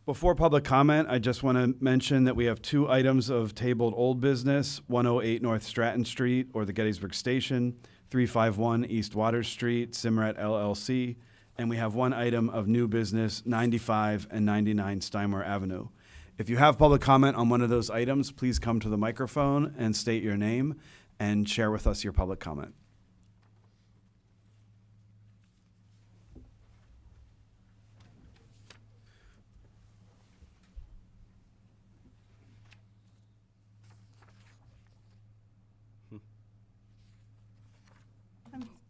Before public comment, I just want to mention that we have 2 items of tabled old business, 108 North Stratton Street or the Gettysburg Station, 351 East Water Street, Simrat LLC, and we have 1 item of new business, 95 and 99 Steinwehr Avenue. If you have public comment on one of those items, please come to the microphone and state your name and share with us your public comment.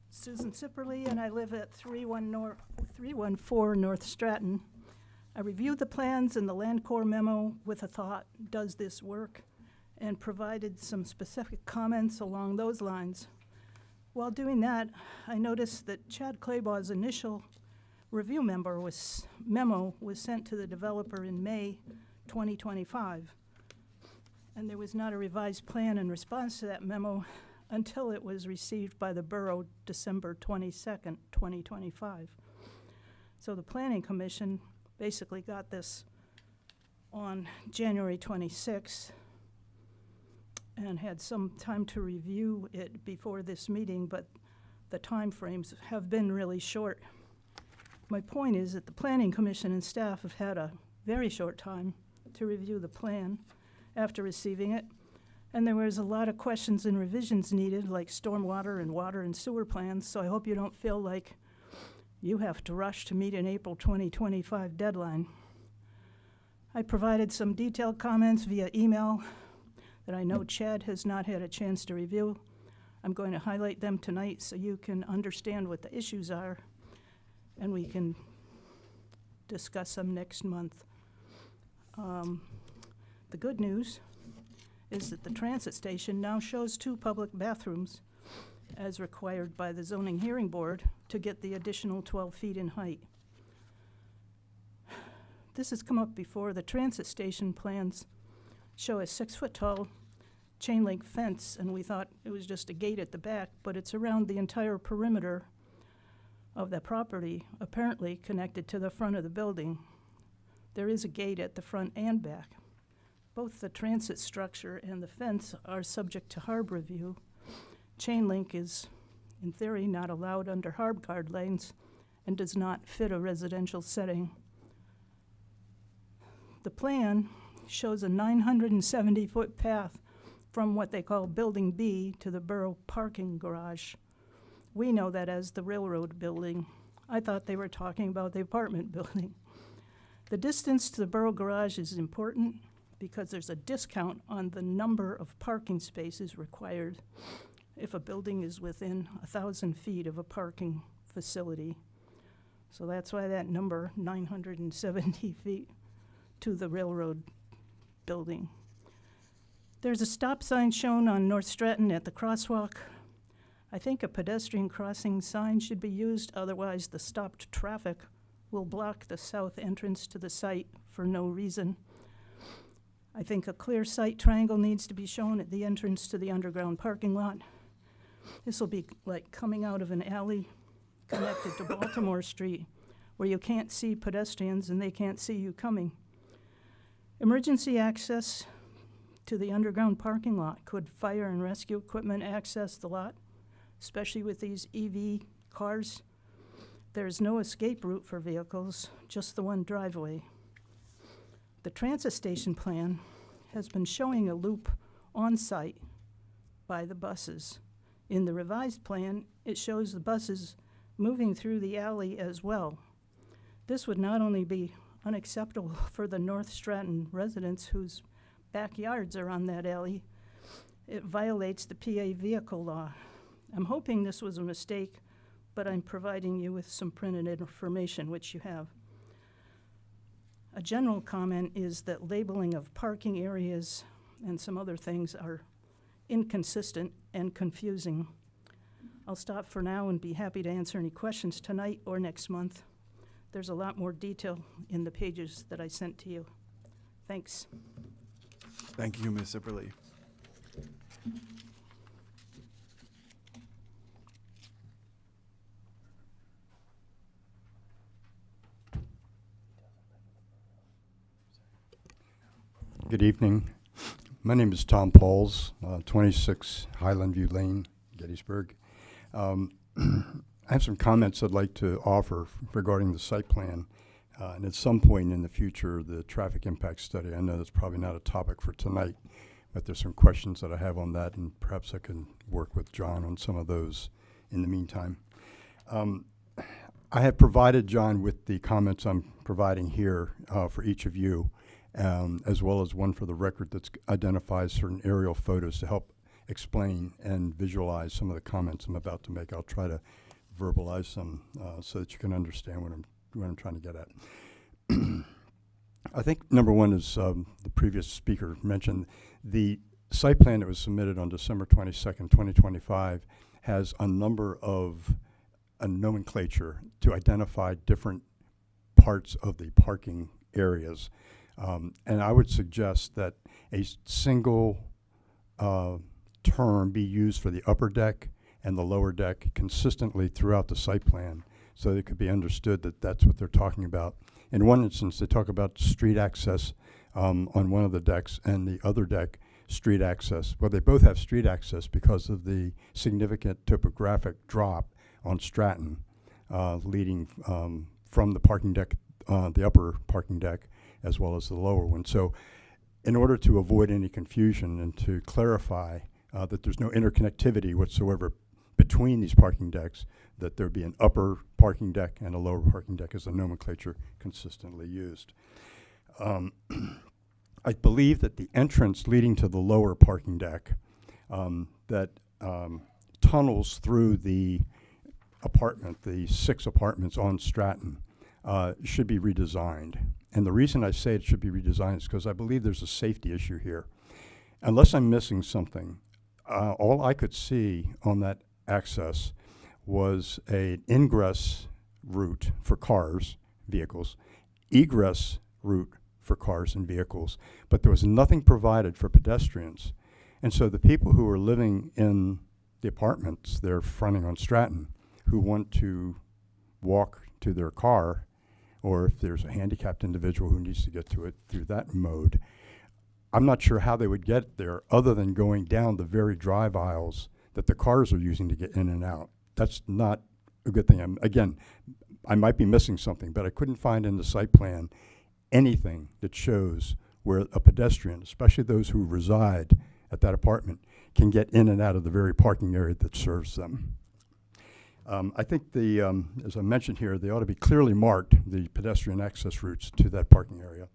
Susan Sipperly, and I live at 314 North Stratton. I reviewed the plans and the Land Corps memo with a thought, does this work? And provided some specific comments along those lines. While doing that, I noticed that Chad Claybaugh's initial review memo was sent to the developer in May 2025. And there was not a revised plan in response to that memo until it was received by the borough December 22nd, 2025. So the Planning Commission basically got this on January 26th and had some time to review it before this meeting, but the time frames have been really short. My point is that the Planning Commission and staff have had a very short time to review the plan after receiving it. And there was a lot of questions and revisions needed, like stormwater and water and sewer plans, so I hope you don't feel like you have to rush to meet an April 2025 deadline. I provided some detailed comments via email that I know Chad has not had a chance to review. I'm going to highlight them tonight so you can understand what the issues are, and we can discuss them next month. The good news is that the transit station now shows 2 public bathrooms as required by the zoning hearing board to get the additional 12 feet in height. This has come up before. The transit station plans show a 6-foot-tall chain link fence, and we thought it was just a gate at the back, but it's around the entire perimeter of the property, apparently connected to the front of the building. There is a gate at the front and back. Both the transit structure and the fence are subject to HARB review. Chain link is, in theory, not allowed under HARB card lanes and does not fit a residential setting. The plan shows a 970-foot path from what they call Building B to the borough parking garage. We know that as the railroad building. I thought they were talking about the apartment building. The distance to the borough garage is important because there's a discount on the number of parking spaces required if a building is within 1,000 feet of a parking facility. So that's why that number, 970 feet to the railroad building. There's a stop sign shown on North Stratton at the crosswalk. I think a pedestrian crossing sign should be used, otherwise the stopped traffic will block the south entrance to the site for no reason. I think a clear sight triangle needs to be shown at the entrance to the underground parking lot. This will be like coming out of an alley connected to Baltimore Street, where you can't see pedestrians and they can't see you coming. Emergency access to the underground parking lot. Could fire and rescue equipment access the lot, especially with these EV cars? There's no escape route for vehicles, just the one driveway. The transit station plan has been showing a loop on site by the buses. In the revised plan, it shows the buses moving through the alley as well. This would not only be unacceptable for the North Stratton residents whose backyards are on that alley, it violates the PA vehicle law. I'm hoping this was a mistake, but I'm providing you with some printed information, which you have. A general comment is that labeling of parking areas and some other things are inconsistent and confusing. I'll stop for now and be happy to answer any questions tonight or next month. There's a lot more detail in the pages that I sent to you. Thanks. Thank you, Ms. Sipperly. Good evening. My name is Tom Pauls, 26 Highland View Lane, Gettysburg. I have some comments I'd like to offer regarding the site plan, and at some point in the future, the traffic impact study. I know that's probably not a topic for tonight, but there's some questions that I have on that, and perhaps I can work with John on some of those in the meantime. I have provided John with the comments I'm providing here for each of you, as well as one for the record that identifies certain aerial photos to help explain and visualize some of the comments I'm about to make. I'll try to verbalize them so that you can understand what I'm trying to get at. I think number one is the previous speaker mentioned the site plan that was submitted on December 22nd, 2025 has a number of a nomenclature to identify different parts of the parking areas. And I would suggest that a single term be used for the upper deck and the lower deck consistently throughout the site plan so that it could be understood that that's what they're talking about. In one instance, they talk about street access on one of the decks, and the other deck, street access. Well, they both have street access because of the significant topographic drop on Stratton leading from the parking deck, the upper parking deck, as well as the lower one. So in order to avoid any confusion and to clarify that there's no interconnectivity whatsoever between these parking decks, that there be an upper parking deck and a lower parking deck as a nomenclature consistently used. I believe that the entrance leading to the lower parking deck that tunnels through the apartment, the 6 apartments on Stratton, should be redesigned. And the reason I say it should be redesigned is because I believe there's a safety issue here. Unless I'm missing something, all I could see on that access was an ingress route for cars, vehicles, egress route for cars and vehicles, but there was nothing provided for pedestrians. And so the people who are living in the apartments, they're fronting on Stratton, who want to walk to their car, or if there's a handicapped individual who needs to get to it through that mode, I'm not sure how they would get there other than going down the very drive aisles that the cars are using to get in and out. That's not a good thing. Again, I might be missing something, but I couldn't find in the site plan anything that shows where a pedestrian, especially those who reside at that apartment, can get in and out of the very parking area that serves them. I think as I mentioned here, they ought to be clearly marked, the pedestrian access routes to that parking area.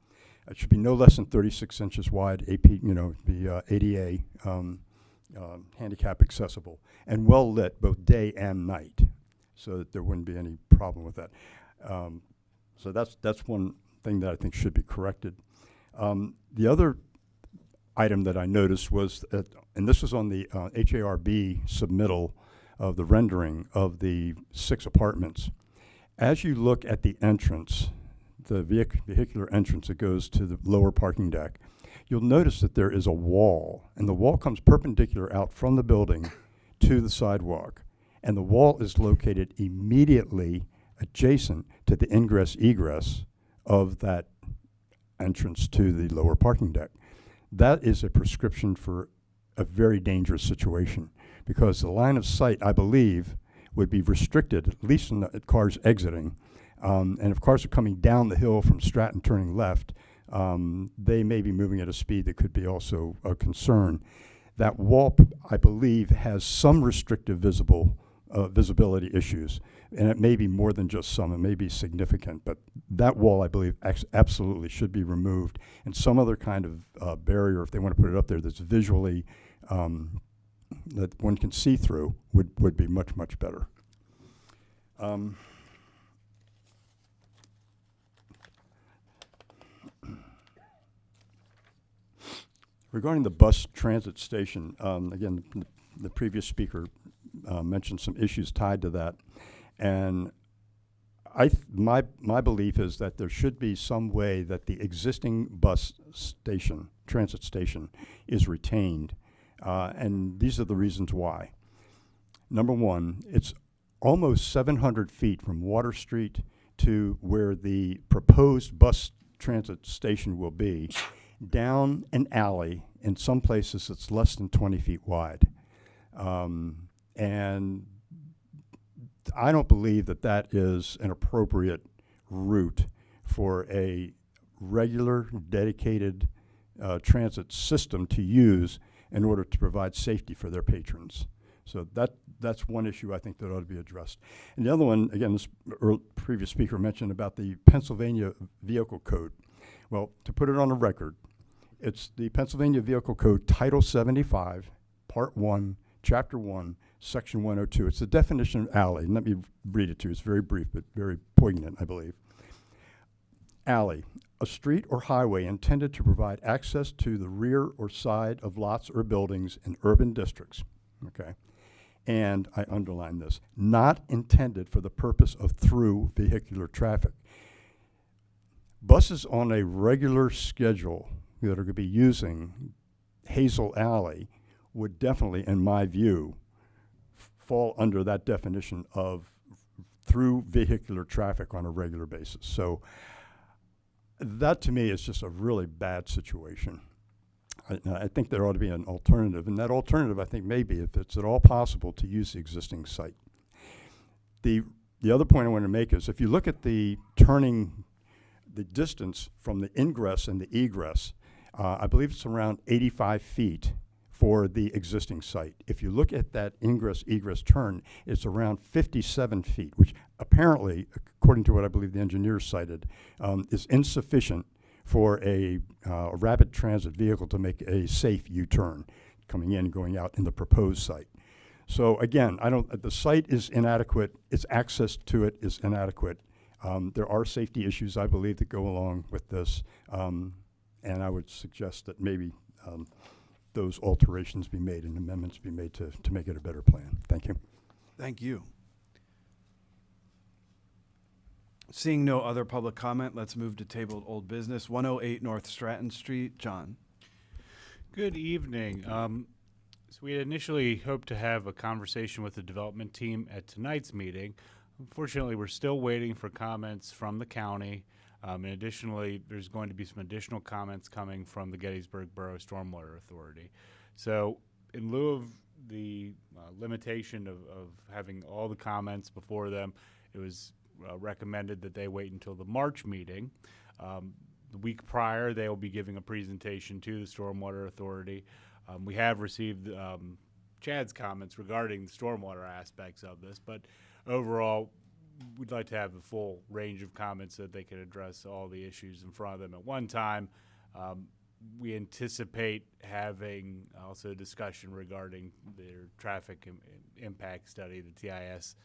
It should be no less than 36 inches wide, be ADA, handicap accessible, and well lit both day and night, so that there wouldn't be any problem with that. So that's one thing that I think should be corrected. The other item that I noticed was that, and this was on the HARB submittal of the rendering of the 6 apartments. As you look at the entrance, the vehicular entrance that goes to the lower parking deck, you'll notice that there is a wall, and the wall comes perpendicular out from the building to the sidewalk, and the wall is located immediately adjacent to the ingress-egress of that entrance to the lower parking deck. That is a prescription for a very dangerous situation, because the line of sight, I believe, would be restricted, at least in the cars exiting. And if cars are coming down the hill from Stratton turning left, they may be moving at a speed that could be also a concern. That wall, I believe, has some restrictive visibility issues, and it may be more than just some, it may be significant, but that wall, I believe, absolutely should be removed, and some other kind of barrier, if they want to put it up there, that's visually, that one can see through, would be much, much better. Regarding the bus transit station, again, the previous speaker mentioned some issues tied to that, and my belief is that there should be some way that the existing bus station, transit station, is retained, and these are the reasons why. Number one, it's almost 700 feet from Water Street to where the proposed bus transit station will be. down an alley. In some places, it's less than 20 feet wide. And I don't believe that that is an appropriate route for a regular, dedicated transit system to use in order to provide safety for their patrons. So that's one issue I think that ought to be addressed. And the other one, again, this previous speaker mentioned about the Pennsylvania Vehicle Code. Well, to put it on the record, it's the Pennsylvania Vehicle Code, Title 75, Part 1, Chapter 1, Section 102. It's the definition of alley. And let me read it to you. It's very brief, but very poignant, I believe. Alley, a street or highway intended to provide access to the rear or side of lots or buildings in urban districts. Okay. And I underline this, not intended for the purpose of through vehicular traffic. Buses on a regular schedule that are going to be using Hazel Alley would definitely, in my view, fall under that definition of through vehicular traffic on a regular basis. So that to me is just a really bad situation. I think there ought to be an alternative, and that alternative I think may be, if it's at all possible, to use the existing site. The other point I want to make is if you look at the distance from the ingress and the egress, I believe it's around 85 feet for the existing site. If you look at that ingress-egress turn, it's around 57 feet, which apparently, according to what I believe the engineers cited, is insufficient for a rapid transit vehicle to make a safe U-turn coming in and going out in the proposed site. So again, the site is inadequate, its access to it is inadequate. There are safety issues, I believe, that go along with this, and I would suggest that maybe those alterations be made and amendments be made to make it a better plan. Thank you. Thank you. Seeing no other public comment, let's move to tabled old business. 108 North Stratton Street. John. Good evening. So we had initially hoped to have a conversation with the development team at tonight's meeting. Unfortunately, we're still waiting for comments from the county. And additionally, there's going to be some additional comments coming from the Gettysburg Borough Stormwater Authority. So in lieu of the limitation of having all the comments before them, it was recommended that they wait until the March meeting. The week prior, they will be giving a presentation to the Stormwater Authority. We have received Chad's comments regarding the stormwater aspects of this, but overall, we'd like to have a full range of comments so that they can address all the issues in front of them at one time. We anticipate having also a discussion regarding their traffic impact study, the TIS,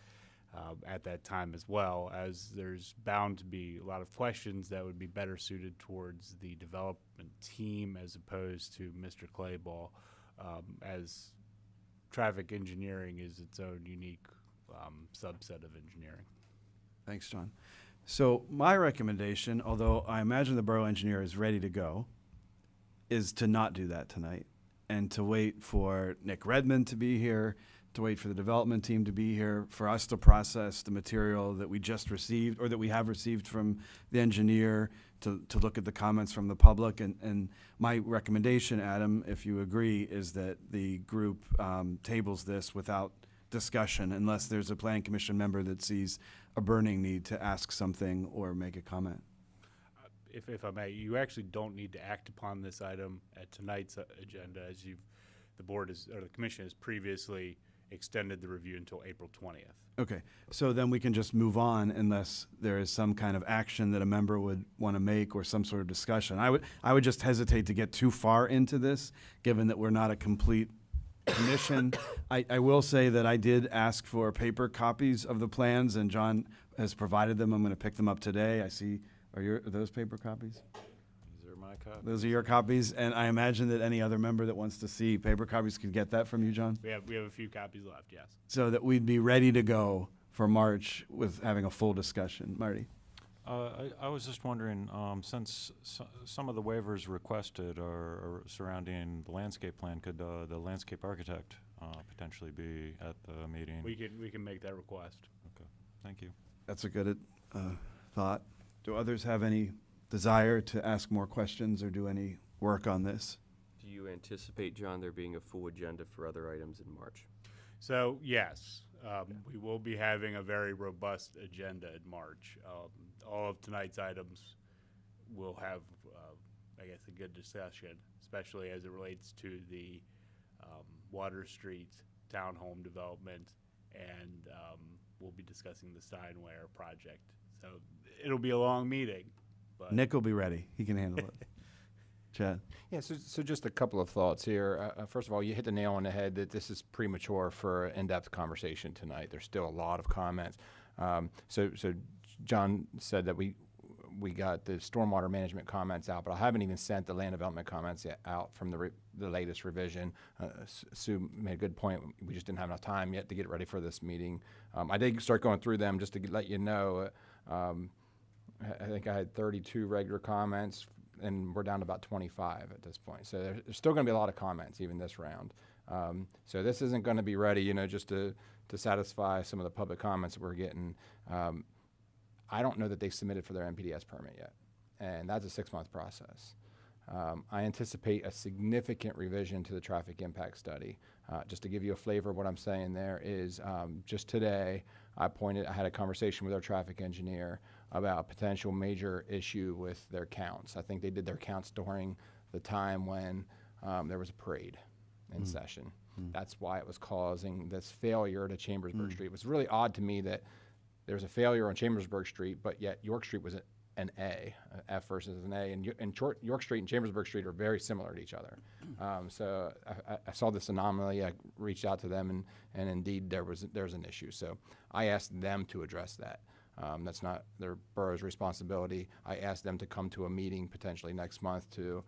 at that time as well, as there's bound to be a lot of questions that would be better suited towards the development team as opposed to Mr. Clayball, as traffic engineering is its own unique subset of engineering. Thanks, John. So my recommendation, although I imagine the borough engineer is ready to go, is to not do that tonight and to wait for Nick Redmond to be here, to wait for the development team to be here, for us to process the material that we just received or that we have received from the engineer, to look at the comments from the public. And my recommendation, Adam, if you agree, is that the group tables this without discussion unless there's a planning commission member that sees a burning need to ask something or make a comment. If I may, you actually don't need to act upon this item at tonight's agenda, as the board is, or the commission has previously extended the review until April 20th. Okay, so then we can just move on unless there is some kind of action that a member would want to make or some sort of discussion. I would just hesitate to get too far into this, given that we're not a complete commission. I will say that I did ask for paper copies of the plans, and John has provided them. I'm going to pick them up today. I see. Are those paper copies? These are my copies. Those are your copies, and I imagine that any other member that wants to see paper copies could get that from you, John? We have a few copies left, yes. So that we'd be ready to go for March with having a full discussion. Marty? I was just wondering, since some of the waivers requested are surrounding the landscape plan, could the landscape architect potentially be at the meeting? We can make that request. Okay, thank you. That's a good thought. Do others have any desire to ask more questions or do any work on this. Do you anticipate, John, there being a full agenda for other items in March? So, yes, we will be having a very robust agenda in March. All of tonight's items will have, I guess, a good discussion, especially as it relates to the Water Street townhome development, and we'll be discussing the Steinwehr project. So it'll be a long meeting. But Nick will be ready. He can handle it. Chad? Yeah, so just a couple of thoughts here. First of all, you hit the nail on the head that this is premature for an in-depth conversation tonight. There's still a lot of comments. So John said that we got the stormwater management comments out, but I haven't even sent the land development comments yet out from the latest revision. Sue made a good point. We just didn't have enough time yet to get ready for this meeting. I did start going through them just to let you know. I think I had 32 regular comments, and we're down to about 25 at this point. So there's still going to be a lot of comments even this round. So this isn't going to be ready, just to satisfy some of the public comments that we're getting. I don't know that they submitted for their NPDS permit yet, and that's a 6-month process. I anticipate a significant revision to the traffic impact study. Just to give you a flavor of what I'm saying there is, just today, I had a conversation with our traffic engineer about a potential major issue with their counts. I think they did their counts during the time when there was a parade in session. That's why it was causing this failure to Chambersburg Street. It was really odd to me that there was a failure on Chambersburg Street, but yet York Street was an A, F versus an A, and York Street and Chambersburg Street are very similar to each other. So I saw this anomaly. I reached out to them, and indeed there's an issue. So I asked them to address that. That's not their borough's responsibility. I asked them to come to a meeting potentially next month to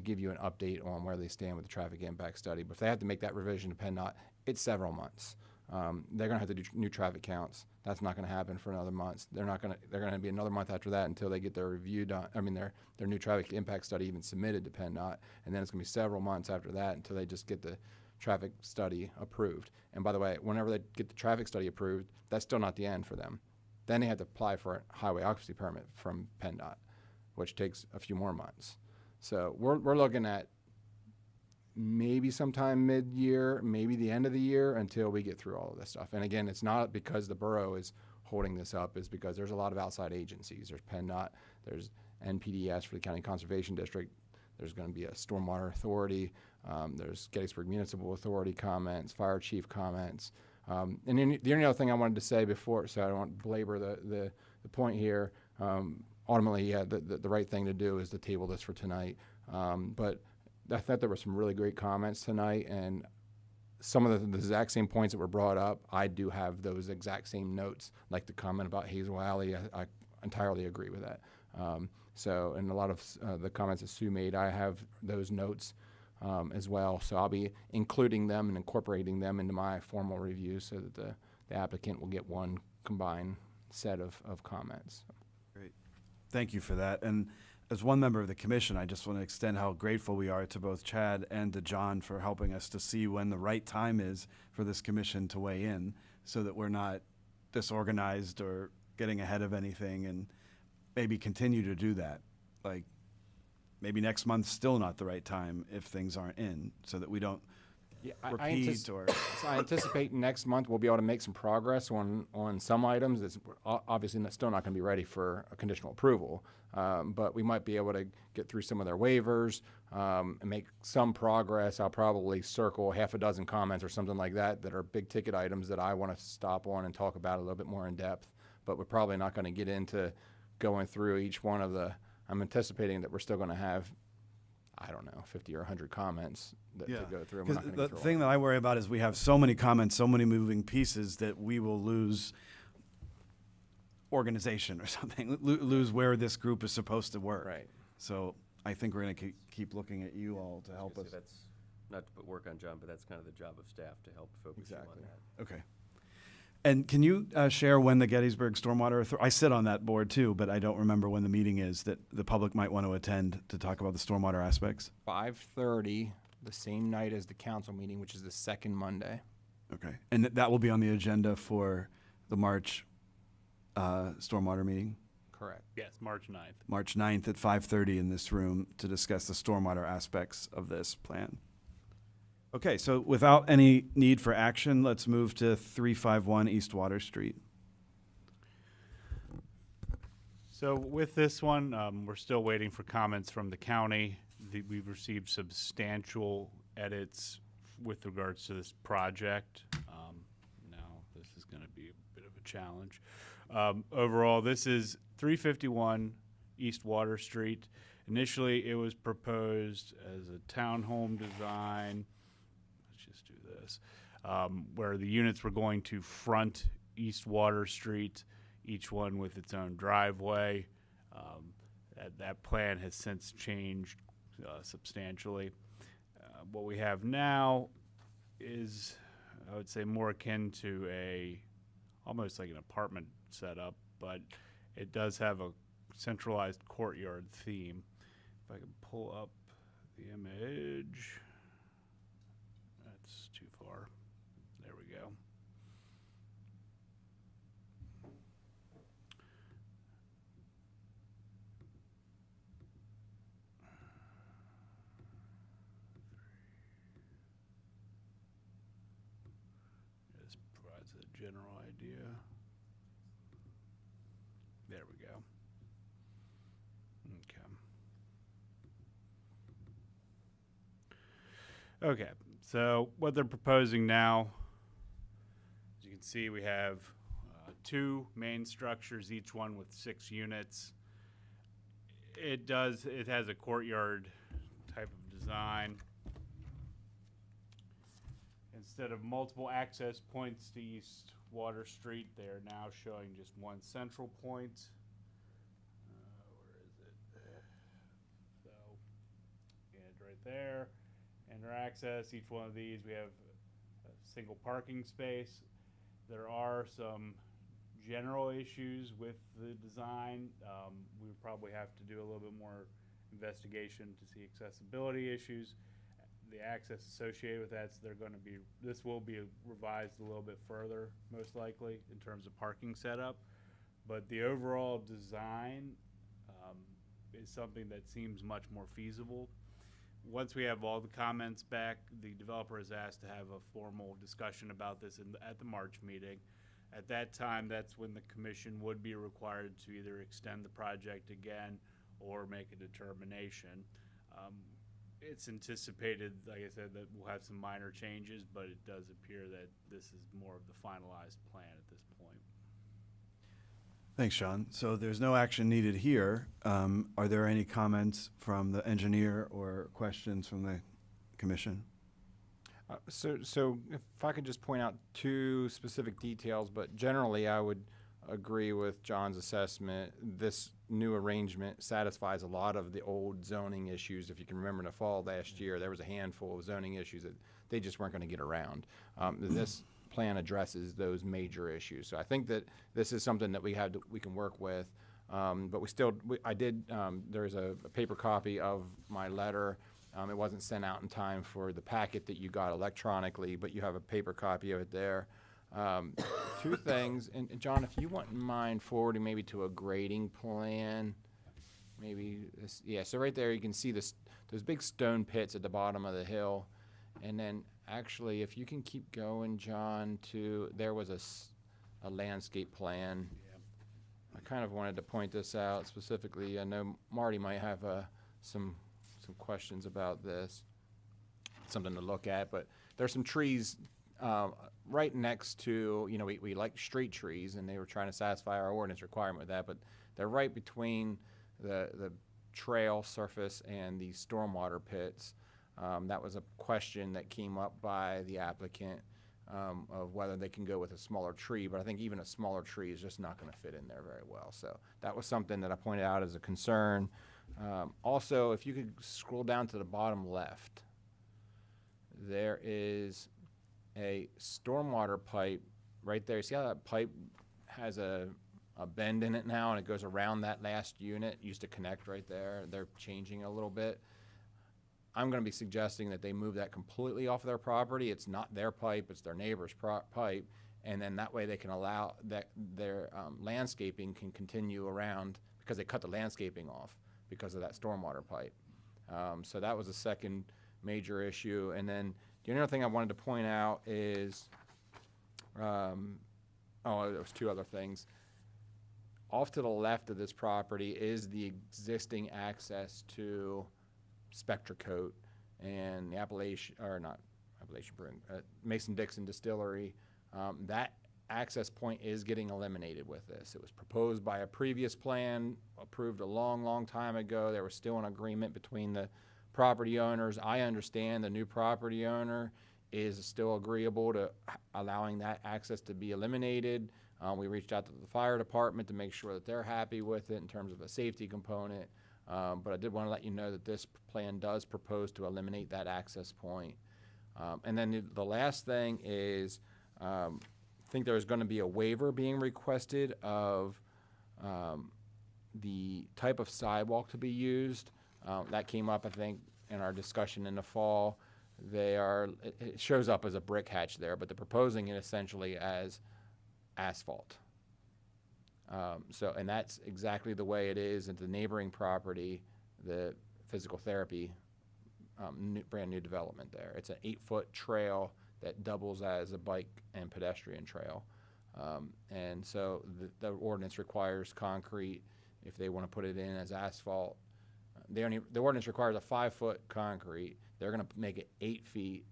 give you an update on where they stand with the traffic impact study. But if they have to make that revision to PennDOT, it's several months. They're going to have to do new traffic counts. That's not going to happen for another month. They're going to be another month after that until they get their review done. I mean, their new traffic impact study even submitted to PennDOT, and then it's going to be several months after that until they just get the traffic study approved. And by the way, whenever they get the traffic study approved, that's still not the end for them. Then they have to apply for a highway occupancy permit from PennDOT, which takes a few more months. So we're looking at maybe sometime mid-year, maybe the end of the year until we get through all of this stuff. And again, it's not because the borough is holding this up, it's because there's a lot of outside agencies. There's PennDOT, there's NPDS for the County Conservation District, there's going to be a Stormwater Authority, there's Gettysburg Municipal Authority comments, Fire Chief comments. And then the only other thing I wanted to say before, so I don't want to belabor the point here, ultimately, yeah, the right thing to do is to table this for tonight. But I thought there were some really great comments tonight, and some of the exact same points that were brought up, I do have those exact same notes, like the comment about Hazel Alley. I entirely agree with that. So, and a lot of the comments that Sue made, I have those notes as well. So I'll be including them and incorporating them into my formal review so that the applicant will get one combined set of comments. Great. Thank you for that. And as one member of the commission, I just want to extend how grateful we are to both Chad and to John for helping us to see when the right time is for this commission to weigh in so that we're not disorganized or getting ahead of anything, and maybe continue to do that. Like maybe next month's still not the right time if things aren't in, so that we don't repeat or... So I anticipate next month we'll be able to make some progress on some items. That's obviously still not going to be ready for a conditional approval, but we might be able to get through some of their waivers and make some progress. I'll probably circle half a dozen comments or something like that are big ticket items that I want to stop on and talk about a little bit more in depth, but we're probably not going to get into going through each one of the... I'm anticipating that we're still going to have, I don't know, 50 or 100 comments to go through. Because the thing that I worry about is we have so many comments, so many moving pieces that we will lose organization or something, lose where this group is supposed to work. Right. So I think we're going to keep looking at you all to help us. That's not to put work on John, but that's kind of the job of staff to help focus you on that. Okay. And can you share when the Gettysburg Stormwater Authority, I sit on that board too, but I don't remember when the meeting is that the public might want to attend to talk about the stormwater aspects? 5:30, the same night as the council meeting, which is the second Monday. Okay. And that will be on the agenda for the March stormwater meeting? Correct. Yes, March 9th. March 9th at 5:30 in this room to discuss the stormwater aspects of this plan. Okay, so without any need for action, let's move to 351 East Water Street. So with this one, we're still waiting for comments from the county. We've received substantial edits with regards to this project. Now, this is going to be a bit of a challenge. Overall, this is 351 East Water Street. Initially, it was proposed as a townhome design. Let's just do this, where the units were going to front East Water Street, each one with its own driveway. That plan has since changed substantially. What we have now is, I would say, more akin to almost like an apartment setup, but it does have a centralized courtyard theme. If I can pull up the image, that's too far. There we go. This provides a general idea. There we go. Okay, so what they're proposing now, as you can see, we have two main structures, each one with 6 units. It has a courtyard type of design. Instead of multiple access points to East Water Street, they are now showing just one central point. Where is it? So, and right there. Enter access. Each one of these, we have a single parking space. There are some general issues with the design. We would probably have to do a little bit more investigation to see accessibility issues, the access associated with that. So this will be revised a little bit further, most likely, in terms of parking setup. But the overall design is something that seems much more feasible. Once we have all the comments back, the developer is asked to have a formal discussion about this at the March meeting. At that time, that's when the commission would be required to either extend the project again or make a determination. It's anticipated, like I said, that we'll have some minor changes, but it does appear that this is more of the finalized plan at this point. Thanks, Sean. So there's no action needed here. Are there any comments from the engineer or questions from the commission? So if I could just point out 2 specific details, but generally I would agree with John's assessment. This new arrangement satisfies a lot of the old zoning issues. If you can remember in the fall last year, there was a handful of zoning issues that they just weren't going to get around. This plan addresses those major issues. So I think that this is something that we can work with. But there's a paper copy of my letter. It wasn't sent out in time for the packet that you got electronically, but you have a paper copy of it there. 2 things, and John, if you wouldn't mind forwarding maybe to a grading plan, maybe this, yeah, so right there you can see those big stone pits at the bottom of the hill. And then actually, if you can keep going, John, there was a landscape plan. Yeah. I kind of wanted to point this out specifically. I know Marty might have some questions about this, something to look at, but there's some trees right next to, we like street trees, and they were trying to satisfy our ordinance requirement with that, but they're right between the trail surface and the stormwater pits. That was a question that came up by the applicant of whether they can go with a smaller tree, but I think even a smaller tree is just not going to fit in there very well. So that was something that I pointed out as a concern. Also, if you could scroll down to the bottom left, there is a stormwater pipe right there. See how that pipe has a bend in it now, and it goes around that last unit? It used to connect right there. They're changing a little bit. I'm going to be suggesting that they move that completely off their property. It's not their pipe, it's their neighbor's pipe, and then that way they can allow that their landscaping can continue around, because they cut the landscaping off because of that stormwater pipe. So that was the second major issue. And then the other thing I wanted to point out is, there was two other things. Off to the left of this property is the existing access to Spectra Coat and the Mason-Dixon Distillery. That access point is getting eliminated with this. It was proposed by a previous plan, approved a long, long time ago. There was still an agreement between the property owners. I understand the new property owner is still agreeable to allowing that access to be eliminated. We reached out to the fire department to make sure that they're happy with it in terms of a safety component. But I did want to let you know that this plan does propose to eliminate that access point. And then the last thing is, I think there's going to be a waiver being requested of the type of sidewalk to be used. That came up, I think, in our discussion in the fall. It shows up as a brick hatch there, but they're proposing it essentially as asphalt. And that's exactly the way it is at the neighboring property, the physical therapy, brand new development there. It's an 8-foot trail that doubles as a bike and pedestrian trail. And so the ordinance requires concrete if they want to put it in as asphalt. The ordinance requires a 5-foot concrete. They're going to make it 8 feet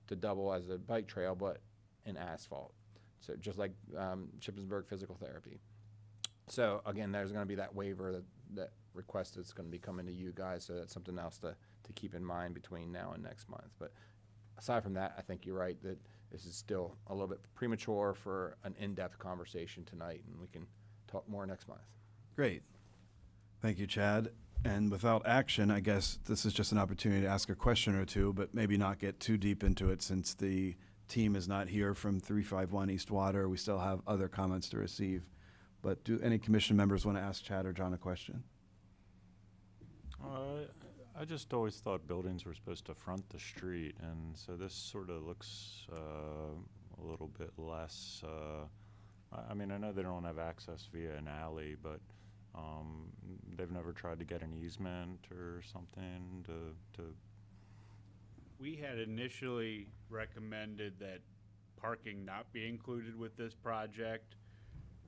to double as a bike trail, but in asphalt. So just like Shippensburg physical therapy. So again, there's going to be that waiver that request that's going to be coming to you guys. So that's something else to keep in mind between now and next month. But aside from that, I think you're right that this is still a little bit premature for an in-depth conversation tonight, and we can talk more next month. Great. Thank you, Chad. And without action, I guess this is just an opportunity to ask a question or two, but maybe not get too deep into it since the team is not here from 351 East Water. We still have other comments to receive. But do any commission members want to ask Chad or John a question? I just always thought buildings were supposed to front the street, and so this sort of looks a little bit less. I mean, I know they don't have access via an alley, but they've never tried to get an easement or something to. We had initially recommended that parking not be included with this project,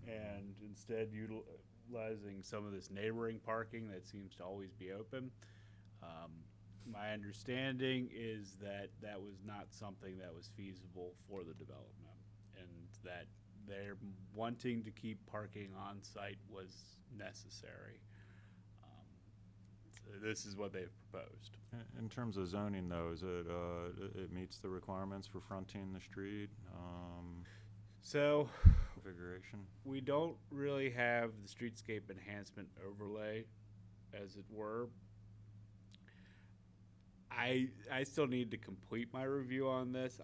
and instead utilizing some of this neighboring parking that seems to always be open. My understanding is that that was not something that was feasible for the development, and that they're wanting to keep parking on site was necessary. So this is what they've proposed. In terms of zoning, though, is it meets the requirements for fronting the street? So Configuration. we don't really have the streetscape enhancement overlay, as it were. I still need to complete my review on this.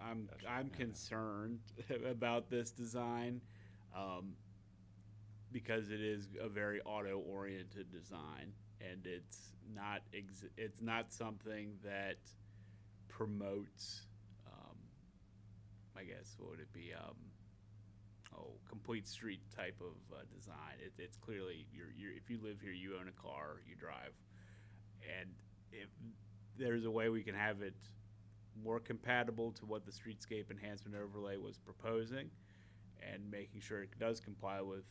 I'm concerned about this design because it is a very auto-oriented design, and it's not something that promotes. I guess what would it be? Complete street type of design. It's clearly if you live here, you own a car, you drive, and if there's a way we can have it more compatible to what the streetscape enhancement overlay was proposing and making sure it does comply with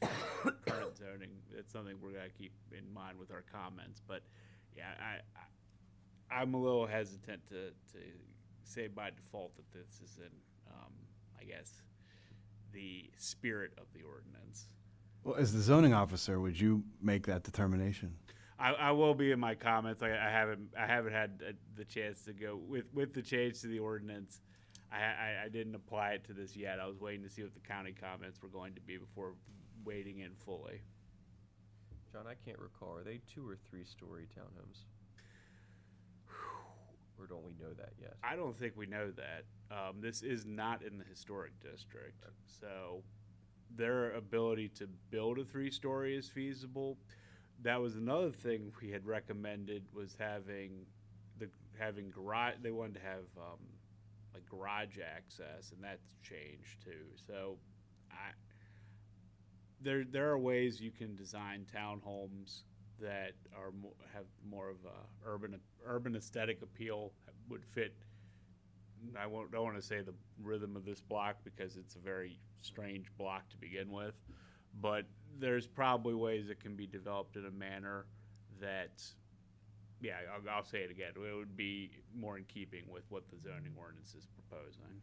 current zoning. It's something we're going to keep in mind with our comments. But yeah, I'm a little hesitant to say by default that this is in, I guess, the spirit of the ordinance. Well, as the zoning officer, would you make that determination? I will be in my comments. I haven't had the chance to go with the change to the ordinance. I didn't apply it to this yet. I was waiting to see what the county comments were going to be before wading in fully. John, I can't recall. Are they 2 or 3-story townhomes? Or don't we know that yet? I don't think we know that. This is not in the historic district, so their ability to build a 3-story is feasible. That was another thing we had recommended, was having garage. They wanted to have like garage access, and that's changed too. So there are ways you can design townhomes that are have more of a urban aesthetic appeal would fit. I don't want to say the rhythm of this block because it's a very strange block to begin with, but there's probably ways it can be developed in a manner that, yeah, I'll say it again, it would be more in keeping with what the zoning ordinance is proposing.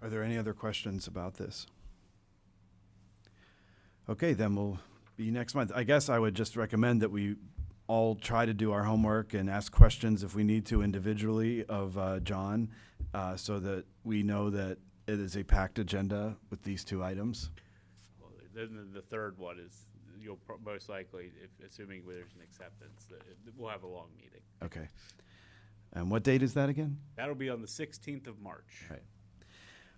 Are there any other questions about this? Okay, then we'll be next month. I guess I would just recommend that we all try to do our homework and ask questions if we need to individually of John, so that we know that it is a packed agenda with these two items. Well, then the third one is, you'll most likely, assuming there's an acceptance, we'll have a long meeting. Okay. And what date is that again? That'll be on the 16th of March. Right.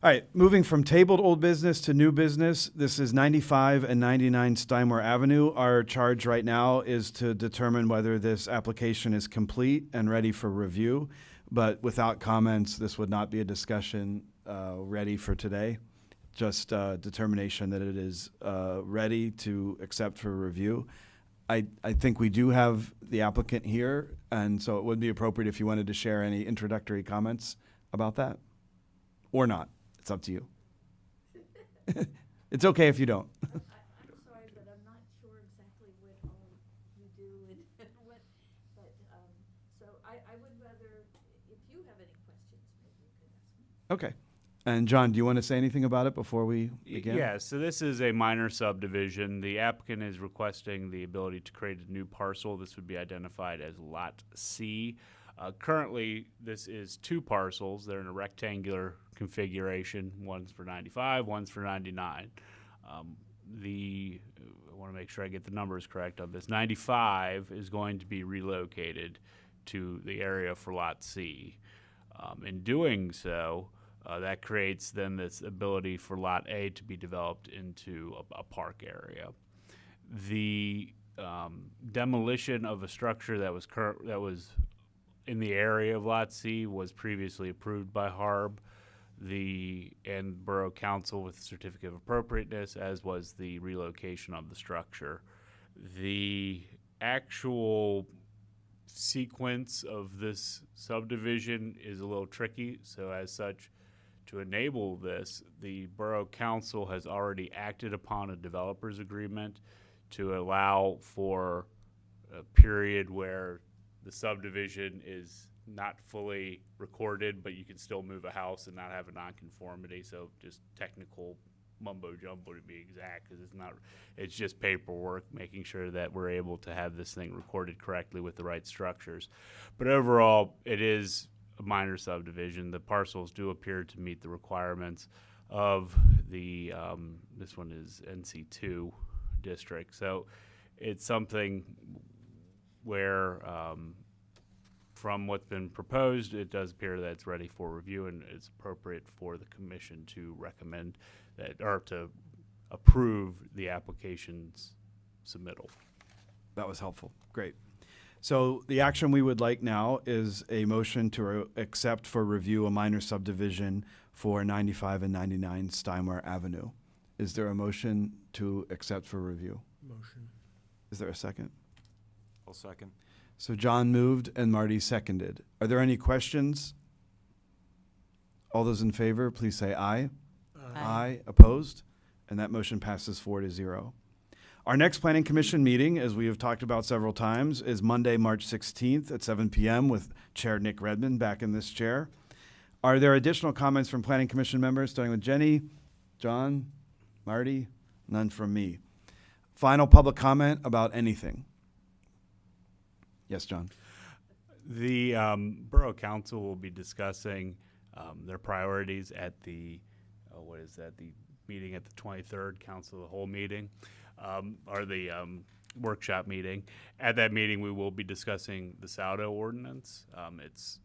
All right, moving from tabled old business to new business. This is 95 and 99 Steinwehr Avenue. Our charge right now is to determine whether this application is complete and ready for review. But without comments, this would not be a discussion ready for today. Just determination that it is ready to accept for review. I think we do have the applicant here, and so it would be appropriate if you wanted to share any introductory comments about that, or not. It's up to you. It's okay if you don't. I'm sorry, but I'm not sure exactly what all you do and what, but, so I would rather, if you have any questions, maybe you could ask me. Okay. And John, do you want to say anything about it before we begin? Yeah, so this is a minor subdivision. The applicant is requesting the ability to create a new parcel. This would be identified as Lot C. Currently, this is two parcels. They're in a rectangular configuration. One's for 95, one's for 99. I want to make sure I get the numbers correct on this. 95 is going to be relocated to the area for Lot C. In doing so, that creates then this ability for Lot A to be developed into a park area. The demolition of a structure that was in the area of Lot C was previously approved by HARB and Borough Council with a certificate of appropriateness, as was the relocation of the structure. The actual sequence of this subdivision is a little tricky, so as such, to enable this, the Borough Council has already acted upon a developer's agreement to allow for a period where the subdivision is not fully recorded, but you can still move a house and not have a nonconformity. So just technical mumbo jumbo to be exact, because it's just paperwork, making sure that we're able to have this thing recorded correctly with the right structures. But overall, it is a minor subdivision. The parcels do appear to meet the requirements of the, this one is NC2 district. So it's something where from what's been proposed, it does appear that it's ready for review, and it's appropriate for the commission to recommend that, or to approve the application's submittal. That was helpful. Great. So the action we would like now is a motion to accept for review a minor subdivision for 95 and 99 Steinwehr Avenue. Is there a motion to accept for review? Motion. Is there a second? I'll second. So John moved and Marty seconded. Are there any questions? All those in favor, please say aye. Aye. Opposed? And that motion passes 4-0. Our next Planning Commission meeting, as we have talked about several times, is Monday, March 16th at 7 p.m. with Chair Nick Redmond back in this chair. Are there additional comments from Planning Commission members, starting with Jenny, John, Marty? None from me. Final public comment about anything? Yes, John. The Borough Council will be discussing their priorities at the, the meeting at the 23rd, Council of the Whole meeting, or the workshop meeting. At that meeting, we will be discussing the Saldo ordinance. It's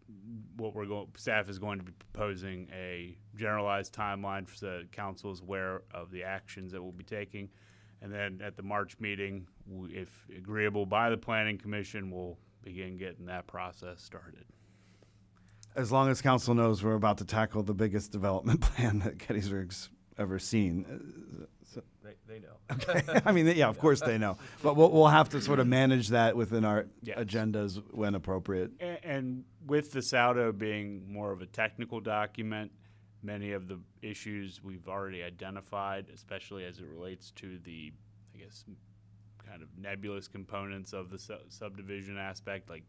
what staff is going to be proposing a generalized timeline so the council is aware of the actions that we'll be taking. And then at the March meeting, if agreeable by the Planning Commission, we'll begin getting that process started. As long as council knows we're about to tackle the biggest development plan that Gettysburg's ever seen. They know. Okay. I mean, yeah, of course they know, but we'll have to sort of manage that within our Yes. agendas when appropriate. And with the SAUDO being more of a technical document, many of the issues we've already identified, especially as it relates to the, I guess, kind of nebulous components of the subdivision aspect, like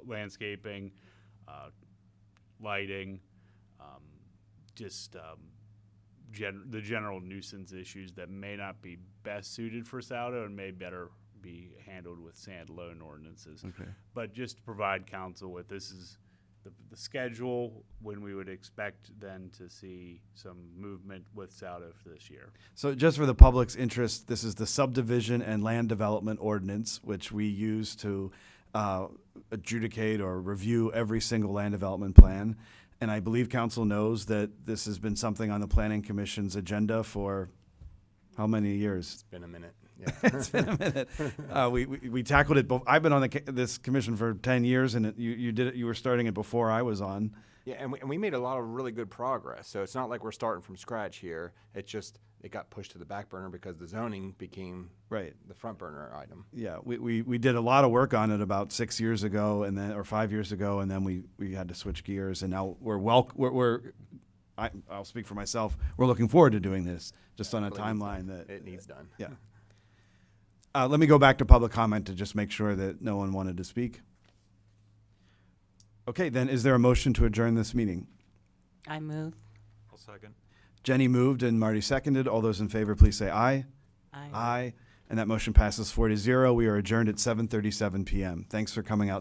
landscaping, lighting, the general nuisance issues that may not be best suited for SAUDO and may better be handled with standalone ordinances. Okay. But just to provide council with, this is the schedule when we would expect then to see some movement with SAUDO for this year. So just for the public's interest, this is the subdivision and land development ordinance, which we use to adjudicate or review every single land development plan. And I believe council knows that this has been something on the planning commission's agenda for how many years? It's been a minute. Yeah. It's been a minute. We tackled it. I've been on this commission for 10 years, and you did it. You were starting it before I was on. Yeah, and we made a lot of really good progress. So it's not like we're starting from scratch here. It's just it got pushed to the back burner because the zoning became Right. the front burner item. Yeah, we did a lot of work on it about 6 years ago, and then or 5 years ago, and then we had to switch gears, and now I'll speak for myself. We're looking forward to doing this, just on a Really needs timeline done. that It needs done. Yeah. Let me go back to public comment to just make sure that no one wanted to speak. Okay, then is there a motion to adjourn this meeting? I move. I'll second. Jenny moved and Marty seconded. All those in favor, please say aye. Aye. Aye. And that motion passes 4-0. We are adjourned at 7:37 p.m. Thanks for coming out.